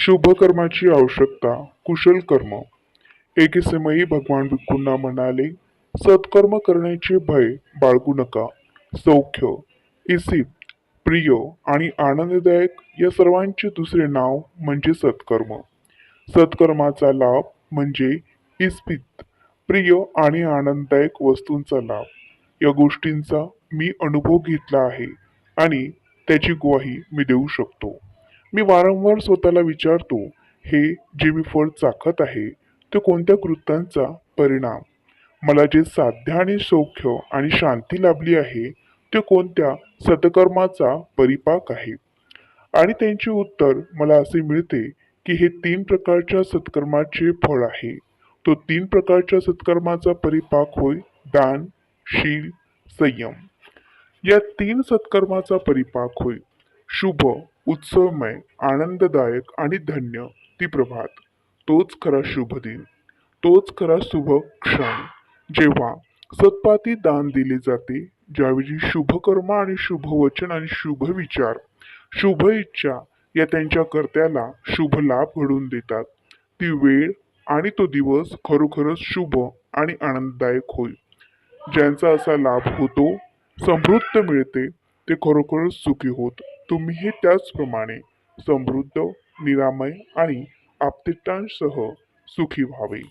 शुभकर्माची आवश्यकता, कुशल कर्म. एके समयी भगवान भिक्खूंना म्हणाले, सत्कर्म करण्याचे भय बाळगू नका. सौख्य, इसित, प्रिय आणि आनंददायक या सर्वांचे दुसरे नाव म्हणजे सत्कर्म. सत्कर्माचा लाभ म्हणजे इस्पित, प्रिय आणि आनंददायक वस्तूंचा लाभ. या गोष्टींचा मी अनुभव घेतला आहे आणि त्याची ग्वाही मी देऊ शकतो. मी वारंवार स्वतःला विचारतो, हे जे मी फळ चाखत आहे ते कोणत्या कृत्यांचा परिणाम? मला जे साध्य आणि सौख्य आणि शांती लाभली आहे ते कोणत्या सत्कर्माचा परिपाक आहे? आणि त्यांचे उत्तर मला असे मिळते की हे 3 प्रकारच्या सत्कर्माचे फळ आहे. तो 3 प्रकारच्या सत्कर्माचा परिपाक होय दान, शील, संयम. या 3 सत्कर्माचा परिपाक होय शुभ, उत्सवमय, आनंददायक आणि धन्य ती प्रभात. तोच खरा शुभ दिन, तोच खरा शुभ क्षण, जेव्हा सत्पाती दान दिले जाते, ज्यावेळी शुभकर्म आणि शुभ वचन आणि शुभ विचार, शुभ इच्छा या त्यांच्या कर्त्याला शुभ लाभ घडवून देतात. ती वेळ आणि तो दिवस खरोखरच शुभ आणि आनंददायक होय. ज्यांचा असा लाभ होतो, समृद्ध मिळते, ते खरोखरच सुखी होत. तुम्हीही त्याचप्रमाणे समृद्ध, निरामय आणि आपतितांसह सुखी व्हावे.